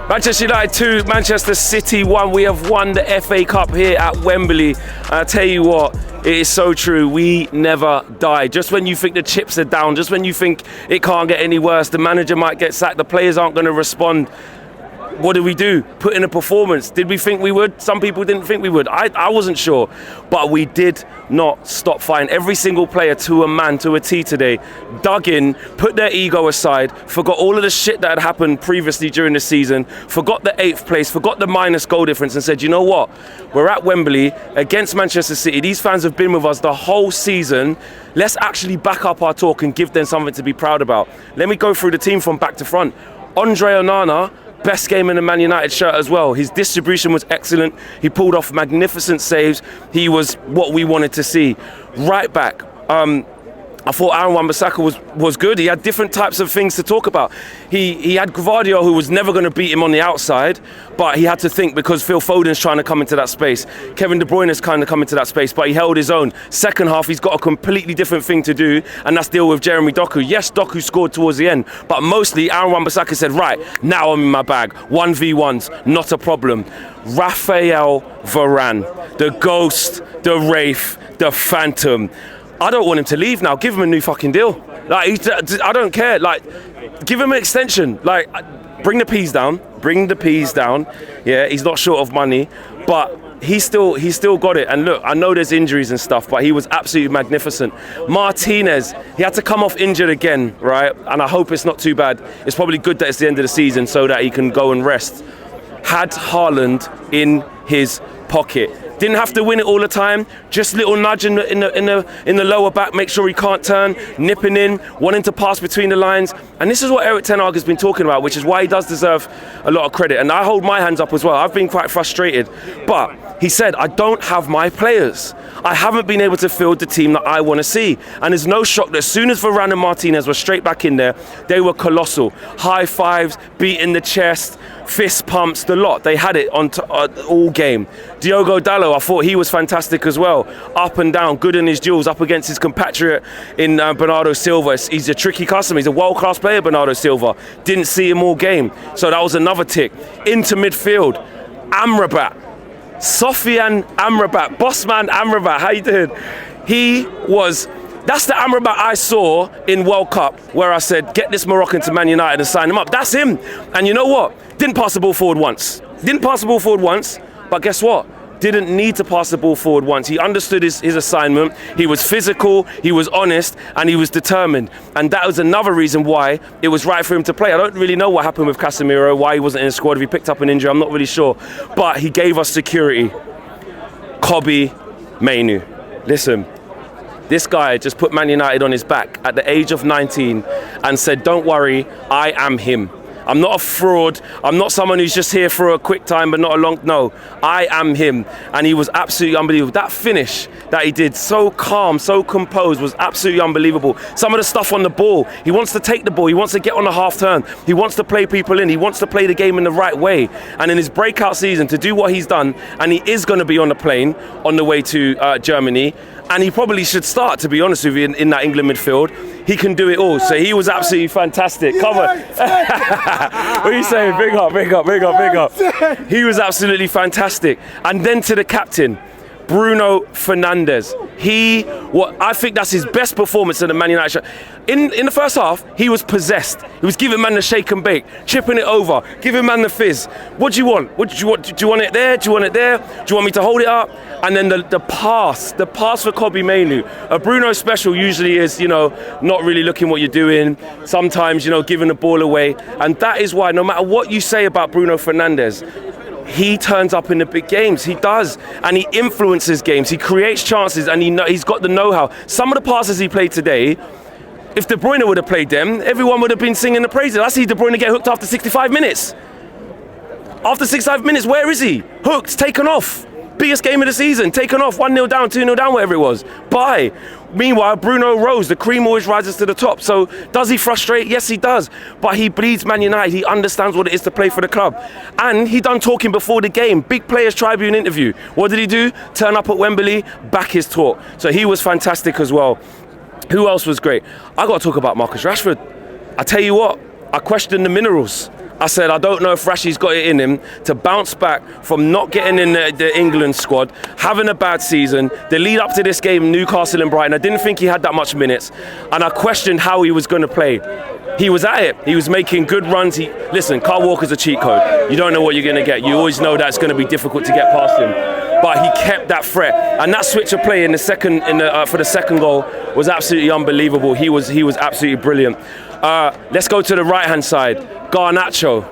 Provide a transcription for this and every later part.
Manchester United 2, Manchester City 1. We have won the FA Cup here at Wembley. I tell you what, it is so true. We never die. Just when you think the chips are down, just when you think it can't get any worse, the manager might get sacked, the players aren't going to respond. What did we do? Put in a performance. Did we think we would? Some people didn't think we would. I wasn't sure. But we did not stop fighting. Every single player, to a man, to a T today, dug in, put their ego aside, forgot all of the shit that had happened previously during the season, forgot the 8th place, forgot the minus goal difference, and said, you know what? We're at Wembley against Manchester City. These fans have been with us the whole season. Let's actually back up our talk and give them something to be proud about. Let me go through the team from back to front. Andre Onana, best game in the Man United shirt as well. His distribution was excellent. He pulled off magnificent saves. He was what we wanted to see. Right back, I thought Aaron Wan-Bissaka was good. He had different types of things to talk about. He had Gvardiol, who was never going to beat him on the outside, but he had to think because Phil Foden's trying to come into that space. Kevin De Bruyne is kind of come into that space, but he held his own. Second half, he's got a completely different thing to do, and that's deal with Jeremy Doku. Yes, Doku scored towards the end, but mostly Aaron Wan-Bissaka said, right, now I'm in my bag. 1v1s, not a problem. Raphael Varane, the ghost, the wraith, the phantom. I don't want him to leave now. Give him a new fucking deal. Like, I don't care. Like, give him an extension. Like, bring the peas down. Bring the peas down. Yeah, he's not short of money, but he's still got it. And look, I know there's injuries and stuff, but he was absolutely magnificent. Martinez, he had to come off injured again, right? And I hope it's not too bad. It's probably good that it's the end of the season so that he can go and rest. Had Haaland in his pocket. Didn't have to win it all the time. Just little nudge in the lower back, make sure he can't turn, nipping in, wanting to pass between the lines. And this is what Erik ten Hag has been talking about, which is why he does deserve a lot of credit. And I hold my hands up as well. I've been quite frustrated. But he said, I don't have my players. I haven't been able to field the team that I want to see. And there's no shock that as soon as Varane and Martinez were straight back in there, they were colossal. High fives, beating the chest, fist pumps, the lot. They had it on all game. Diogo Dalot, I thought he was fantastic as well. Up and down, good in his duels, up against his compatriot in Bernardo Silva. He's a tricky customer. He's a world-class player, Bernardo Silva. Didn't see him all game. So that was another tick. Into midfield, Amrabat. Sofian Amrabat, bossman Amrabat, how you doing? That's the Amrabat I saw in World Cup where I said, get this Moroccan to Man United and sign him up. That's him. And you know what? Didn't pass the ball forward once. But guess what? Didn't need to pass the ball forward once. He understood his assignment. He was physical, he was honest, and he was determined. And that was another reason why it was right for him to play. I don't really know what happened with Casemiro, why he wasn't in the squad, if he picked up an injury, I'm not really sure. But he gave us security. Kobbie Mainoo. Listen, this guy just put Man United on his back at the age of 19 and said, don't worry, I am him. I'm not a fraud. I'm not someone who's just here for a quick time but not a long... No, I am him. And he was absolutely unbelievable. That finish that he did, so calm, so composed, was absolutely unbelievable. Some of the stuff on the ball, he wants to take the ball, he wants to get on a half turn, he wants to play people in, he wants to play the game in the right way. And in his breakout season, to do what he's done, and he is going to be on the plane on the way to Germany, and he probably should start, to be honest with you, in that England midfield. He can do it all. So he was absolutely fantastic. Come on. What are you saying? Big up. He was absolutely fantastic. And then to the captain, Bruno Fernandes. I think that's his best performance in the Man United shirt. In the first half, he was possessed. He was giving man the shake and bake, chipping it over, giving man the fizz. What do you want? Do you want it there? Do you want it there? Do you want me to hold it up? And then the pass for Kobbie Mainoo. A Bruno special usually is, not really looking what you're doing. Sometimes, giving the ball away. And that is why, no matter what you say about Bruno Fernandes, he turns up in the big games. He does. And he influences games. He creates chances, and he's got the know-how. Some of the passes he played today, if De Bruyne would have played them, everyone would have been singing the praises. I see De Bruyne get hooked after 65 minutes. After 65 minutes, where is he? Hooked, taken off. Biggest game of the season, taken off, 1-0 down, 2-0 down, whatever it was. Bye. Meanwhile, Bruno rose. The cream always rises to the top. So does he frustrate? Yes, he does. But he bleeds Man United. He understands what it is to play for the club. And he done talking before the game. Big Players Tribune interview. What did he do? Turn up at Wembley, back his talk. So he was fantastic as well. Who else was great? I got to talk about Marcus Rashford. I tell you what, I question the minerals. I said, I don't know if Rashi's got it in him to bounce back from not getting in the England squad, having a bad season, the lead up to this game, Newcastle and Brighton. I didn't think he had that much minutes, and I questioned how he was going to play. He was at it. He was making good runs. Listen, Kyle Walker's a cheat code. You don't know what you're going to get. You always know that it's going to be difficult to get past him. But he kept that threat, and that switch of play in the second, for the second goal was absolutely unbelievable. He was absolutely brilliant. Let's go to the right-hand side. Garnacho.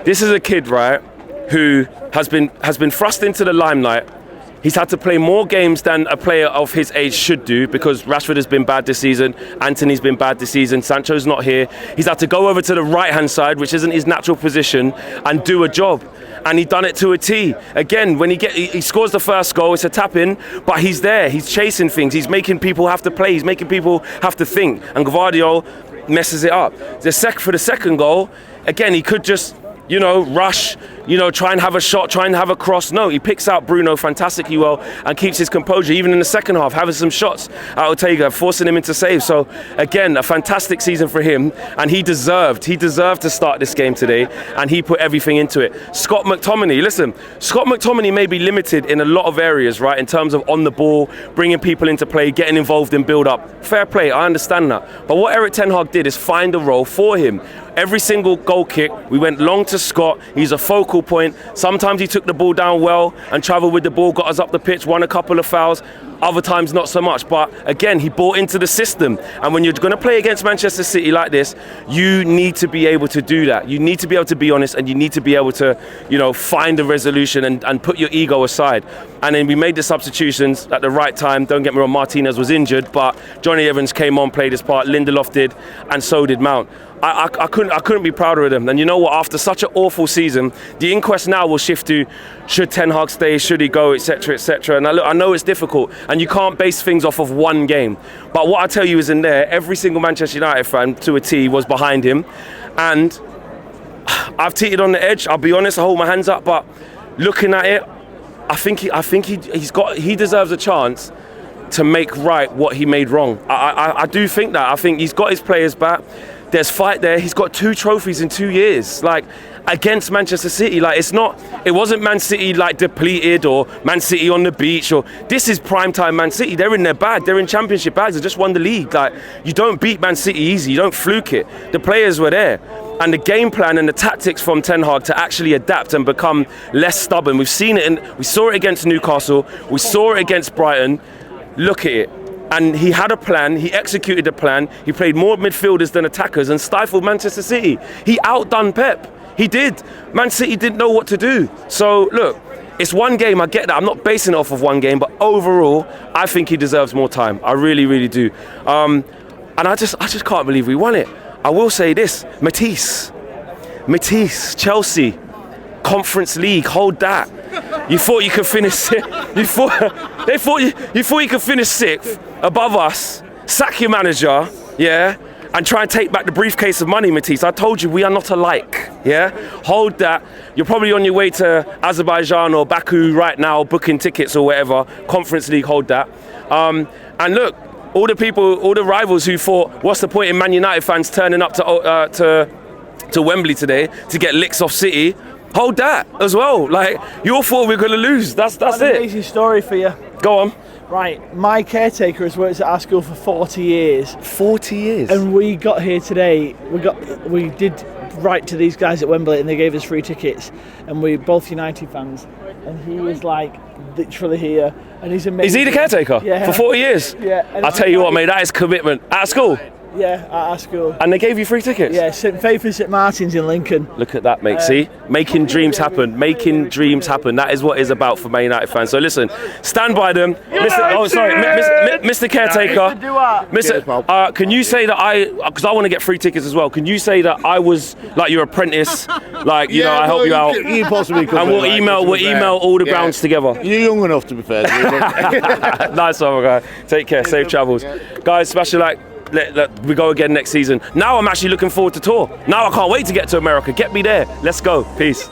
This is a kid, right, who has been thrust into the limelight. He's had to play more games than a player of his age should do because Rashford has been bad this season, Anthony's been bad this season, Sancho's not here. He's had to go over to the right-hand side, which isn't his natural position, and do a job. And he done it to a T. Again, when he scores the first goal, it's a tap-in, but he's there, he's chasing things, he's making people have to play, he's making people have to think, and Gvardiol messes it up. For the second goal, again, he could just, rush, try and have a shot, try and have a cross. No, he picks out Bruno fantastically well and keeps his composure, even in the second half, having some shots at Ortega, forcing him into saves. So, again, a fantastic season for him, and he deserved to start this game today, and he put everything into it. Scott McTominay, listen, Scott McTominay may be limited in a lot of areas, right, in terms of on the ball, bringing people into play, getting involved in build-up. Fair play, I understand that. But what Erik ten Hag did is find a role for him. Every single goal kick, we went long to Scott. He's a focal point. Sometimes he took the ball down well and travelled with the ball, got us up the pitch, won a couple of fouls. Other times not so much, but again, he bought into the system. And when you're going to play against Manchester City like this, you need to be able to do that. You need to be able to be honest, and you need to be able to, find a resolution and put your ego aside. And then we made the substitutions at the right time. Don't get me wrong, Martinez was injured, but Johnny Evans came on, played his part, Lindelof did, and so did Mount. I couldn't be prouder of them. And you know what? After such an awful season, the inquest now will shift to should Ten Hag stay, should he go, etc., etc. And I know it's difficult, and you can't base things off of one game. But what I tell you is, in there, every single Manchester United fan to a T was behind him, and I've teetered on the edge. I'll be honest, I hold my hands up, but looking at it, I think he deserves a chance to make right what he made wrong. I do think that. I think he's got his players back. There's fight there. He's got 2 trophies in 2 years, against Manchester City. It wasn't Man City depleted or Man City on the beach. This is primetime Man City. They're in their bag. They're in championship bags. They just won the league. You don't beat Man City easy. You don't fluke it. The players were there. And the game plan and the tactics from Ten Hag to actually adapt and become less stubborn. We've seen it, we saw it against Newcastle. We saw it against Brighton. Look at it. And he had a plan, he executed the plan, he played more midfielders than attackers and stifled Manchester City. He outdone Pep. He did. Man City didn't know what to do. So, look, it's one game, I get that. I'm not basing it off of one game, but overall, I think he deserves more time. I really, really do. And I just can't believe we won it. I will say this, Matisse, Chelsea, Conference League, hold that. You thought you could finish you thought you could finish 6th above us, sack your manager, yeah, and try and take back the briefcase of money, Matisse. I told you we are not alike, yeah? Hold that. You're probably on your way to Azerbaijan or Baku right now, booking tickets or whatever. Conference League, hold that. And look, all the rivals who thought, what's the point in Man United fans turning up to Wembley today to get licks off City? Hold that as well. You all thought we were going to lose. That's it. An amazing story for you. Go on. Right, my caretaker has worked at our school for 40 years. 40 years? And we got here today, we did write to these guys at Wembley and they gave us free tickets, and we're both United fans. And he was literally here, and he's amazing. Is he the caretaker? Yeah. For 40 years? Yeah. I'll tell you what, mate, that is commitment. At school? Yeah, at our school. And they gave you free tickets? Yeah, St Faith and St Martin's in Lincoln. Look at that, mate. See? Making dreams happen. Making dreams happen. That is what it's about for Man United fans. So listen, stand by them. Mr. Caretaker. Can you say that because I want to get free tickets as well, can you say that I was your apprentice? I help you out. You possibly could. And we'll email all the grounds together. You're young enough, to be fair. Nice one, guy. Take care. Safe travels. Guys, smash a like. We go again next season. Now I'm actually looking forward to tour. Now I can't wait to get to America. Get me there. Let's go. Peace.